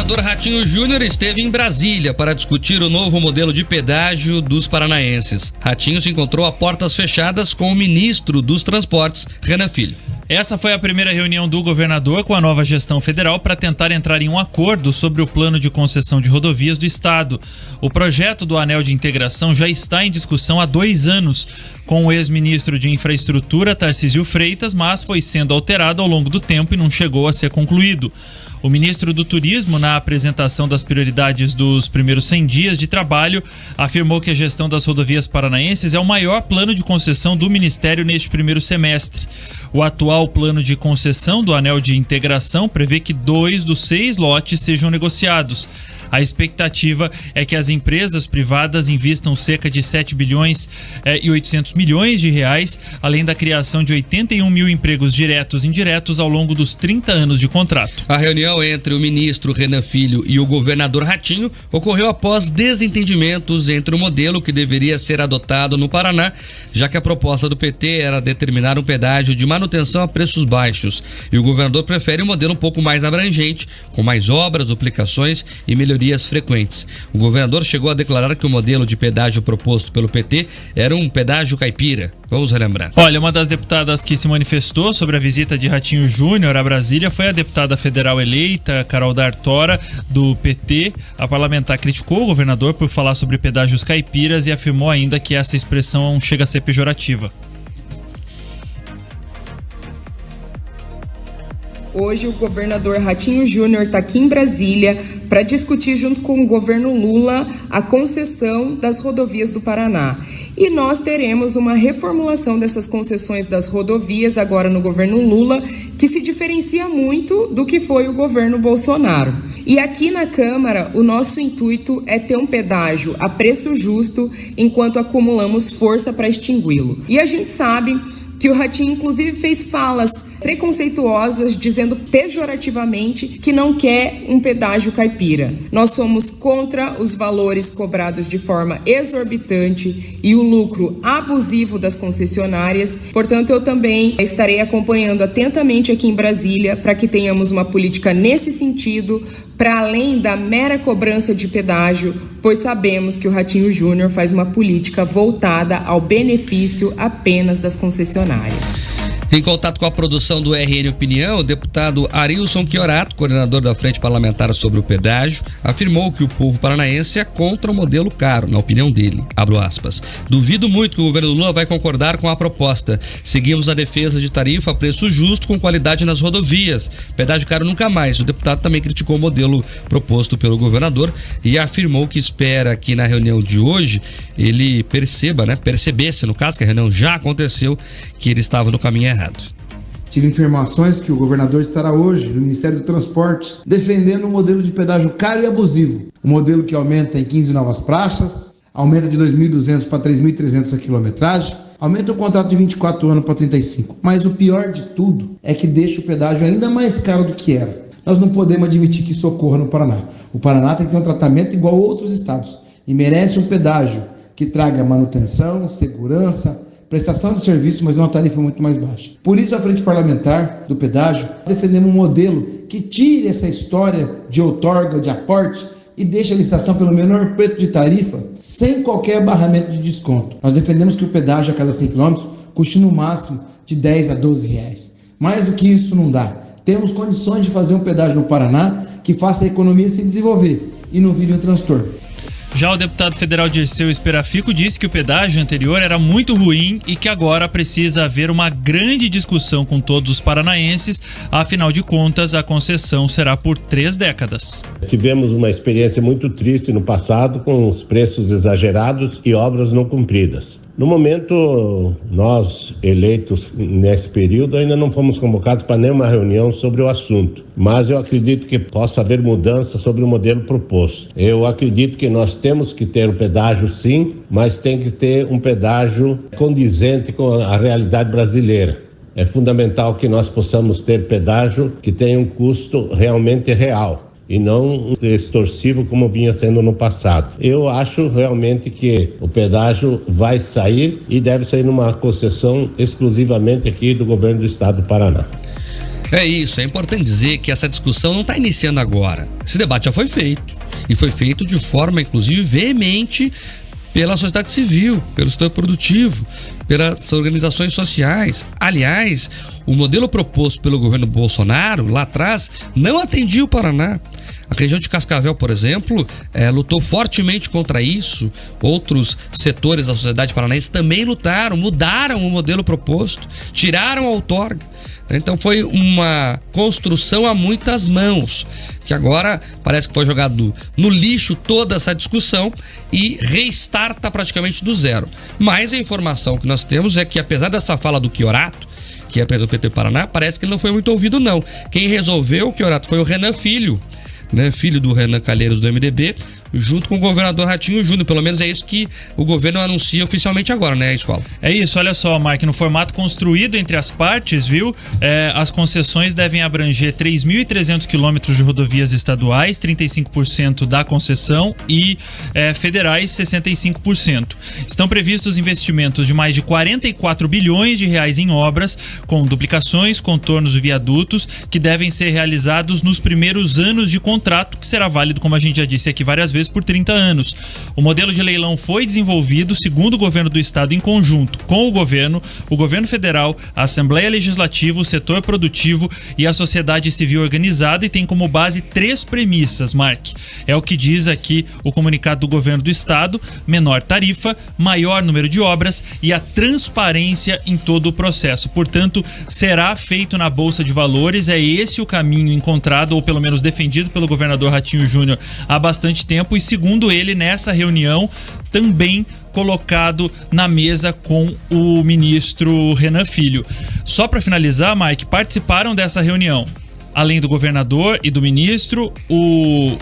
governador Ratinho Júnior esteve em Brasília para discutir o novo modelo de pedágio dos paranaenses. Ratinho se encontrou a portas fechadas com o ministro dos Transportes, Renan Filho. Essa foi a primeira reunião do governador com a nova gestão federal para tentar entrar em um acordo sobre o plano de concessão de rodovias do estado. O projeto do Anel de Integração já está em discussão há 2 anos com o ex-ministro de Infraestrutura, Tarcísio Freitas, mas foi sendo alterado ao longo do tempo e não chegou a ser concluído. O ministro do Turismo, na apresentação das prioridades dos primeiros 100 dias de trabalho, afirmou que a gestão das rodovias paranaenses é o maior plano de concessão do Ministério neste primeiro semestre. O atual plano de concessão do Anel de Integração prevê que 2 dos 6 lotes sejam negociados. A expectativa é que as empresas privadas invistam cerca de 7 bilhões e 800 milhões de reais, além da criação de 81 mil empregos diretos e indiretos ao longo dos 30 anos de contrato. A reunião entre o ministro Renan Filho e o governador Ratinho ocorreu após desentendimentos entre o modelo que deveria ser adotado no Paraná, já que a proposta do PT era determinar um pedágio de manutenção a preços baixos, e o governador prefere um modelo um pouco mais abrangente, com mais obras, duplicações e melhorias frequentes. O governador chegou a declarar que o modelo de pedágio proposto pelo PT era um pedágio caipira. Vamos relembrar. Olha, uma das deputadas que se manifestou sobre a visita de Ratinho Júnior a Brasília foi a deputada federal eleita, Carol D'Artora, do PT. A parlamentar criticou o governador por falar sobre pedágios caipiras e afirmou ainda que essa expressão chega a ser pejorativa. Hoje o governador Ratinho Júnior está aqui em Brasília para discutir junto com o governo Lula a concessão das rodovias do Paraná. E nós teremos uma reformulação dessas concessões das rodovias agora no governo Lula, que se diferencia muito do que foi o governo Bolsonaro. E aqui na Câmara, o nosso intuito é ter um pedágio a preço justo enquanto acumulamos força para extingui-lo. E a gente sabe que o Ratinho, inclusive, fez falas preconceituosas, dizendo pejorativamente que não quer um pedágio caipira. Nós somos contra os valores cobrados de forma exorbitante e o lucro abusivo das concessionárias. Portanto, eu também estarei acompanhando atentamente aqui em Brasília para que tenhamos uma política nesse sentido, para além da mera cobrança de pedágio, pois sabemos que o Ratinho Júnior faz uma política voltada ao benefício apenas das concessionárias. Em contato com a produção do RN Opinião, o deputado Arilson Chiorato, coordenador da Frente Parlamentar sobre o Pedágio, afirmou que o povo paranaense é contra o modelo caro, na opinião dele. Abro aspas. Duvido muito que o governo Lula vai concordar com a proposta. Seguimos a defesa de tarifa a preço justo com qualidade nas rodovias. Pedágio caro nunca mais. O deputado também criticou o modelo proposto pelo governador e afirmou que espera que na reunião de hoje ele percebesse, no caso, que a reunião já aconteceu, que ele estava no caminho errado. Tive informações que o governador estará hoje no Ministério do Transportes defendendo um modelo de pedágio caro e abusivo. Um modelo que aumenta em 15 novas praças, aumenta de 2.200 para 3.300 a quilometragem, aumenta o contrato de 24 anos para 35. Mas o pior de tudo é que deixa o pedágio ainda mais caro do que era. Nós não podemos admitir que isso ocorra no Paraná. O Paraná tem que ter um tratamento igual a outros estados e merece um pedágio que traga manutenção, segurança, prestação de serviço, mas uma tarifa muito mais baixa. Por isso, a Frente Parlamentar do Pedágio, defendemos um modelo que tire essa história de outorga, de aporte e deixe a licitação pelo menor preço de tarifa, sem qualquer barramento de desconto. Nós defendemos que o pedágio a cada 100 km custe no máximo de 10 a 12 reais. Mais do que isso não dá. Temos condições de fazer um pedágio no Paraná que faça a economia se desenvolver e não vire um transtorno. Já o deputado federal Dirceu Esperafico disse que o pedágio anterior era muito ruim e que agora precisa haver uma grande discussão com todos os paranaenses, afinal de contas a concessão será por 3 décadas. Tivemos uma experiência muito triste no passado com os preços exagerados e obras não cumpridas. No momento, nós, eleitos nesse período, ainda não fomos convocados para nenhuma reunião sobre o assunto, mas eu acredito que possa haver mudança sobre o modelo proposto. Eu acredito que nós temos que ter o pedágio sim, mas tem que ter um pedágio condizente com a realidade brasileira. É fundamental que nós possamos ter pedágio que tenha um custo realmente real e não extorsivo como vinha sendo no passado. Eu acho realmente que o pedágio vai sair e deve sair numa concessão exclusivamente aqui do governo do estado do Paraná. É isso, é importante dizer que essa discussão não está iniciando agora. Esse debate já foi feito, e foi feito de forma, inclusive, veemente pela sociedade civil, pelo setor produtivo, pelas organizações sociais. Aliás, o modelo proposto pelo governo Bolsonaro, lá atrás, não atendia o Paraná. A região de Cascavel, por exemplo, lutou fortemente contra isso. Outros setores da sociedade paranaense também lutaram, mudaram o modelo proposto, tiraram a outorga. Então foi uma construção a muitas mãos, que agora parece que foi jogado no lixo toda essa discussão e restarta praticamente do zero. Mas a informação que nós temos é que, apesar dessa fala do Chiorato, que é do PT Paraná, parece que ele não foi muito ouvido, não. Quem resolveu o Chiorato foi o Renan Filho, né, filho do Renan Calheiros do MDB, junto com o governador Ratinho Júnior. Pelo menos é isso que o governo anuncia oficialmente agora, né, Escola? É isso, olha só, Mark, no formato construído entre as partes, viu? As concessões devem abranger 3.300 quilômetros de rodovias estaduais, 35% da concessão, e federais, 65%. Estão previstos investimentos de mais de 44 bilhões de reais em obras, com duplicações, contornos e viadutos, que devem ser realizados nos primeiros anos de contrato, que será válido, como a gente já disse aqui várias vezes, por 30 anos. O modelo de leilão foi desenvolvido, segundo o governo do estado, em conjunto com o governo federal, a Assembleia Legislativa, o setor produtivo e a sociedade civil organizada, e tem como base 3 premissas, Mark. É o que diz aqui o comunicado do governo do estado: menor tarifa, maior número de obras e a transparência em todo o processo. Portanto, será feito na Bolsa de Valores. É esse o caminho encontrado, ou pelo menos defendido pelo governador Ratinho Júnior há bastante tempo, e segundo ele, nessa reunião também colocado na mesa com o ministro Renan Filho. Só para finalizar, Mike, participaram dessa reunião, além do governador e do ministro, o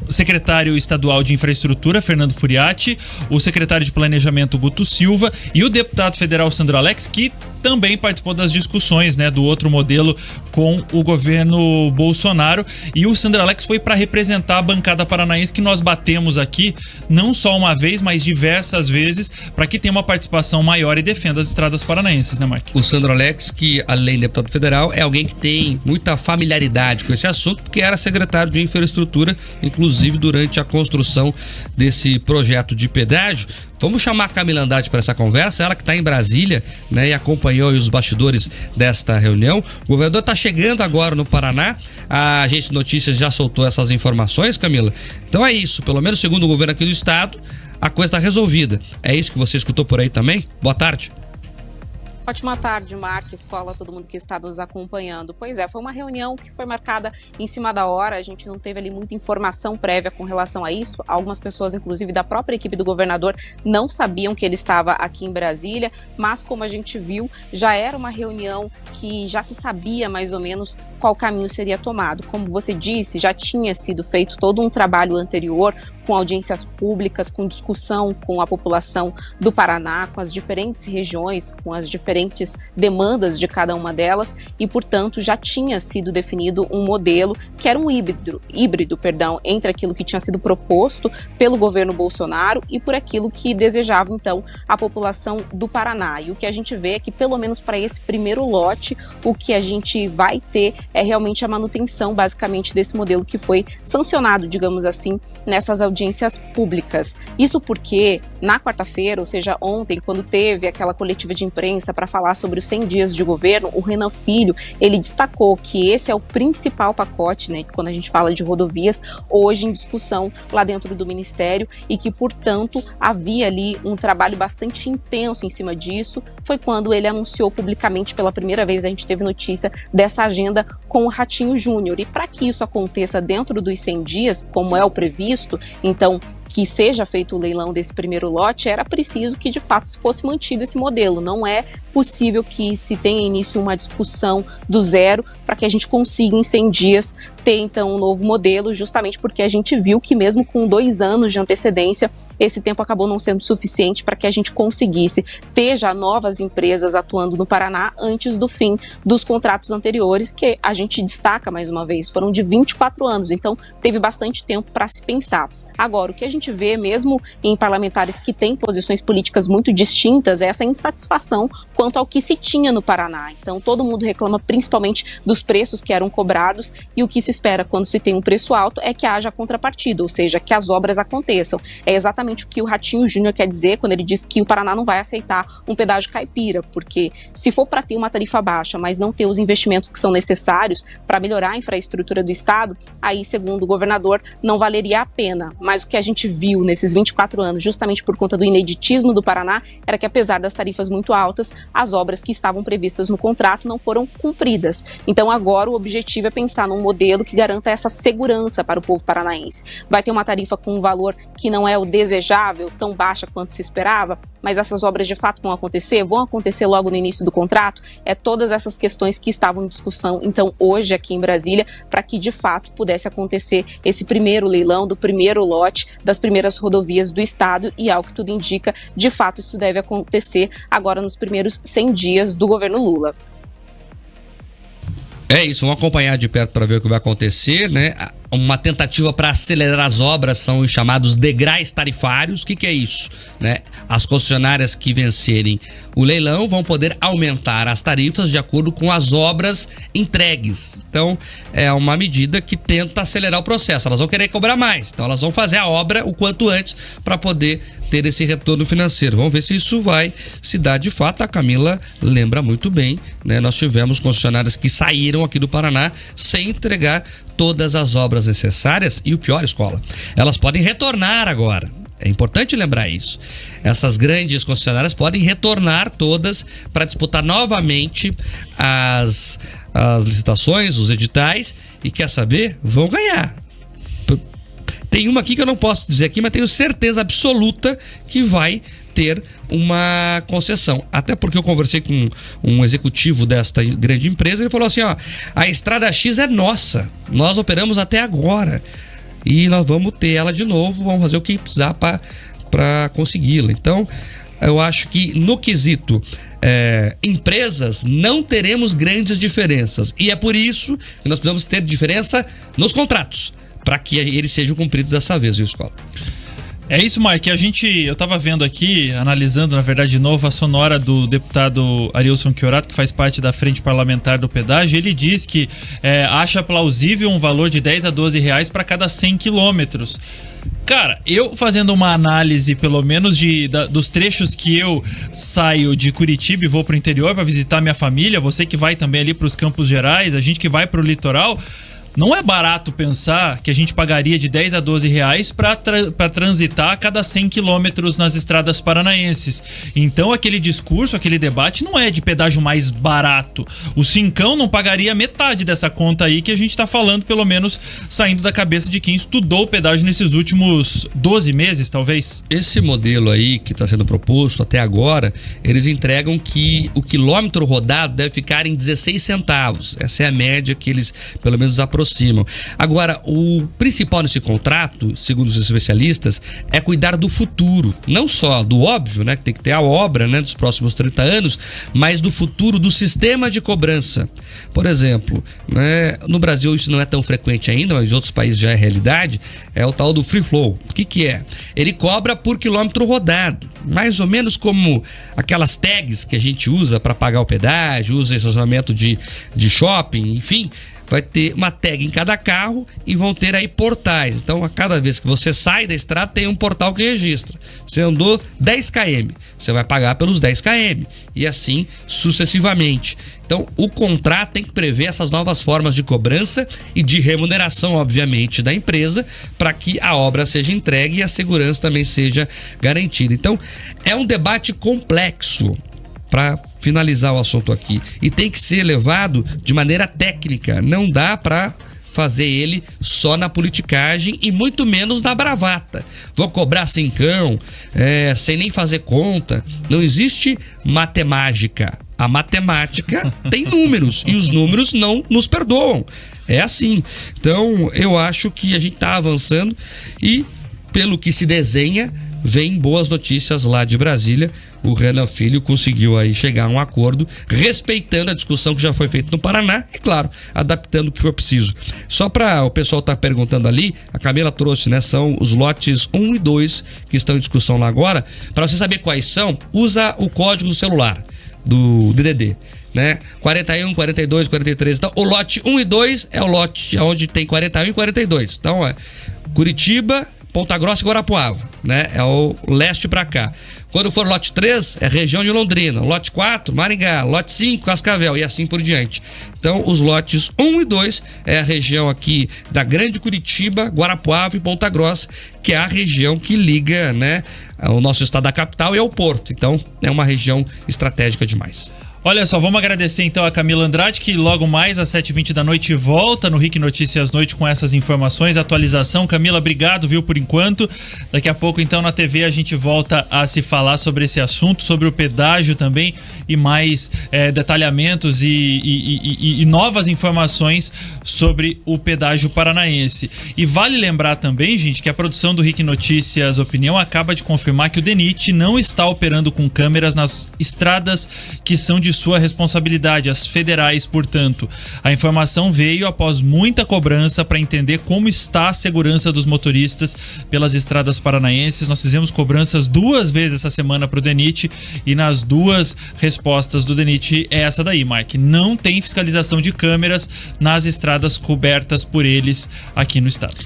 secretário estadual de infraestrutura, Fernando Furiati, o secretário de planejamento, Guto Silva, e o deputado federal Sandro Alex, que também participou das discussões, né, do outro modelo com o governo Bolsonaro. E o Sandro Alex foi para representar a bancada paranaense, que nós batemos aqui não só uma vez, mas diversas vezes, para que tenha uma participação maior e defenda as estradas paranaenses, né, Mark? O Sandro Alex, que além de deputado federal, é alguém que tem muita familiaridade com esse assunto, porque era secretário de infraestrutura, inclusive durante a construção desse projeto de pedágio. Vamos chamar a Camila Andrade para essa conversa, ela que está em Brasília, né, e acompanhou os bastidores desta reunião. O governador está chegando agora no Paraná, a Agência de Notícias já soltou essas informações, Camila. Então é isso, pelo menos segundo o governo aqui do estado, a coisa está resolvida. É isso que você escutou por aí também? Boa tarde. Ótima tarde, Mark, Escola, todo mundo que está nos acompanhando. Pois é, foi uma reunião que foi marcada em cima da hora, a gente não teve ali muita informação prévia com relação a isso. Algumas pessoas, inclusive da própria equipe do governador, não sabiam que ele estava aqui em Brasília, mas como a gente viu, já era uma reunião que já se sabia mais ou menos qual caminho seria tomado. Como você disse, já tinha sido feito todo um trabalho anterior, com audiências públicas, com discussão com a população do Paraná, com as diferentes regiões, com as diferentes demandas de cada uma delas, e, portanto, já tinha sido definido um modelo que era um híbrido, entre aquilo que tinha sido proposto pelo governo Bolsonaro e por aquilo que desejava, então, a população do Paraná. E o que a gente vê é que, pelo menos para esse primeiro lote, o que a gente vai ter é realmente a manutenção, basicamente, desse modelo que foi sancionado, digamos assim, nessas audiências públicas. Isso porque, na quarta-feira, ou seja, ontem, quando teve aquela coletiva de imprensa para falar sobre os 100 dias de governo, o Renan Filho, ele destacou que esse é o principal pacote, né, quando a gente fala de rodovias, hoje em discussão lá dentro do Ministério, e que, portanto, havia ali um trabalho bastante intenso em cima disso. Foi quando ele anunciou publicamente, pela primeira vez, a gente teve notícia dessa agenda com o Ratinho Júnior. E para que isso aconteça dentro dos 100 dias, como é o previsto, então, que seja feito o leilão desse primeiro lote, era preciso que de fato fosse mantido esse modelo. Não é possível que se tenha início uma discussão do zero para que a gente consiga em 100 dias ter então um novo modelo, justamente porque a gente viu que mesmo com 2 anos de antecedência, esse tempo acabou não sendo suficiente para que a gente conseguisse ter já novas empresas atuando no Paraná antes do fim dos contratos anteriores, que a gente destaca mais uma vez, foram de 24 anos, então teve bastante tempo para se pensar. Agora, o que a gente gente vê, mesmo em parlamentares que têm posições políticas muito distintas, é essa insatisfação quanto ao que se tinha no Paraná. Então, todo mundo reclama principalmente dos preços que eram cobrados, e o que se espera quando se tem um preço alto é que haja contrapartida, ou seja, que as obras aconteçam. É exatamente o que o Ratinho Júnior quer dizer quando ele diz que o Paraná não vai aceitar um pedágio caipira, porque se for para ter uma tarifa baixa, mas não ter os investimentos que são necessários para melhorar a infraestrutura do estado, aí, segundo o governador, não valeria a pena. Mas o que a gente viu nesses 24 anos, justamente por conta do ineditismo do Paraná, era que, apesar das tarifas muito altas, as obras que estavam previstas no contrato não foram cumpridas. Então, agora o objetivo é pensar num modelo que garanta essa segurança para o povo paranaense. Vai ter uma tarifa com um valor que não é o desejável, tão baixa quanto se esperava, mas essas obras de fato vão acontecer logo no início do contrato? É todas essas questões que estavam em discussão, então, hoje aqui em Brasília, para que de fato pudesse acontecer esse primeiro leilão do primeiro lote das primeiras rodovias do estado, e ao que tudo indica, de fato isso deve acontecer agora nos primeiros 100 dias do governo Lula. É isso, vamos acompanhar de perto para ver o que vai acontecer, né? Uma tentativa para acelerar as obras são os chamados degraus tarifários. O que é isso, né? As concessionárias que vencerem o leilão vão poder aumentar as tarifas de acordo com as obras entregues. Então, é uma medida que tenta acelerar o processo. Elas vão querer cobrar mais, então elas vão fazer a obra o quanto antes para poder ter esse retorno financeiro. Vamos ver se isso vai se dar de fato. A Camila lembra muito bem, né? Nós tivemos concessionárias que saíram aqui do Paraná sem entregar todas as obras necessárias, e o pior, Escola, elas podem retornar agora. É importante lembrar isso. Essas grandes concessionárias podem retornar todas para disputar novamente as licitações, os editais, e quer saber? Vão ganhar. Tem uma aqui que eu não posso dizer aqui, mas tenho certeza absoluta que vai ter uma concessão. Até porque eu conversei com um executivo desta grande empresa, ele falou assim, ó, a estrada X é nossa, nós operamos até agora e nós vamos ter ela de novo, vamos fazer o que precisar para consegui-la. Então, eu acho que no quesito empresas não teremos grandes diferenças, e é por isso que nós precisamos ter diferença nos contratos, para que eles sejam cumpridos dessa vez, viu, Escola? É isso, Mike. Eu tava vendo aqui, analisando, na verdade, de novo, a sonora do deputado Arilson Chiorato, que faz parte da frente parlamentar do pedágio. Ele diz que acha plausível um valor de 10 a 12 reais para cada 100 quilômetros. Cara, eu fazendo uma análise, pelo menos, dos trechos que eu saio de Curitiba e vou pro interior para visitar minha família, você que vai também ali pros Campos Gerais, a gente que vai pro litoral... Não é barato pensar que a gente pagaria de 10 a 12 reais para transitar a cada 100 quilômetros nas estradas paranaenses. Então aquele discurso, aquele debate não é de pedágio mais barato. O Cincão não pagaria metade dessa conta aí que a gente está falando, pelo menos saindo da cabeça de quem estudou o pedágio nesses últimos 12 meses, talvez. Esse modelo aí que está sendo proposto até agora, eles entregam que o quilômetro rodado deve ficar em 16 centavos. Essa é a média que eles, pelo menos, aproximam. Agora, o principal nesse contrato, segundo os especialistas, é cuidar do futuro, não só do óbvio, né, que tem que ter a obra, né, dos próximos 30 anos, mas do futuro do sistema de cobrança. Por exemplo, né, no Brasil isso não é tão frequente ainda, mas em outros países já é realidade, é o tal do free flow. O que é? Ele cobra por quilômetro rodado, mais ou menos como aquelas tags que a gente usa para pagar o pedágio, usa estacionamento de shopping, enfim. Vai ter uma tag em cada carro e vão ter aí portais. Então, a cada vez que você sai da estrada, tem um portal que registra. Você andou 10 km, você vai pagar pelos 10 km. E assim sucessivamente. Então, o contrato tem que prever essas novas formas de cobrança e de remuneração, obviamente, da empresa, para que a obra seja entregue e a segurança também seja garantida. Então, é um debate complexo para finalizar o assunto aqui, e tem que ser levado de maneira técnica, não dá para fazer ele só na politicagem e muito menos na bravata. Vou cobrar cincão, sem nem fazer conta. Não existe matemática. A matemática tem números e os números não nos perdoam. É assim. Então eu acho que a gente está avançando e, pelo que se desenha, vem boas notícias lá de Brasília. O Renan Filho conseguiu aí chegar a um acordo, respeitando a discussão que já foi feita no Paraná e, claro, adaptando o que for preciso. Só para o pessoal estar perguntando ali, a Camila trouxe, né? São os lotes 1 e 2 que estão em discussão lá agora. Para você saber quais são, usa o código do celular do DDD, né? 41, 42, 43. Então, o lote 1 e 2 é o lote onde tem 41 e 42. Então, é Curitiba, Ponta Grossa e Guarapuava, né? É o leste para cá. Quando for lote 3, é região de Londrina. Lote 4, Maringá. Lote 5, Cascavel e assim por diante. Então, os lotes 1 e 2 é a região aqui da Grande Curitiba, Guarapuava e Ponta Grossa, que é a região que liga, né, o nosso estado da capital e ao porto. Então, é uma região estratégica demais. Olha só, vamos agradecer então a Camila Andrade, que logo mais às 7h20 da noite volta no RIC Notícias Noite com essas informações, atualização. Camila, obrigado, viu, por enquanto. Daqui a pouco, então, na TV a gente volta a se falar sobre esse assunto, sobre o pedágio também e mais detalhamentos e novas informações sobre o pedágio paranaense. E vale lembrar também, gente, que a produção do RIC Notícias Opinião acaba de confirmar que o DENIT não está operando com câmeras nas estradas que são de sua responsabilidade, as federais, portanto. A informação veio após muita cobrança para entender como está a segurança dos motoristas pelas estradas paranaenses. Nós fizemos cobranças 2 vezes essa semana para o DENIT e nas 2 respostas do DENIT é essa daí, Mike. Não tem fiscalização de câmeras nas estradas cobertas por eles aqui no estado.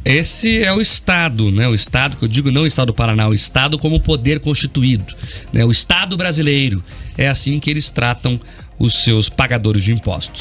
Esse é o Estado, né? O Estado, que eu digo não o Estado do Paraná, o Estado como poder constituído, né? O Estado brasileiro. É assim que eles tratam os seus pagadores de impostos.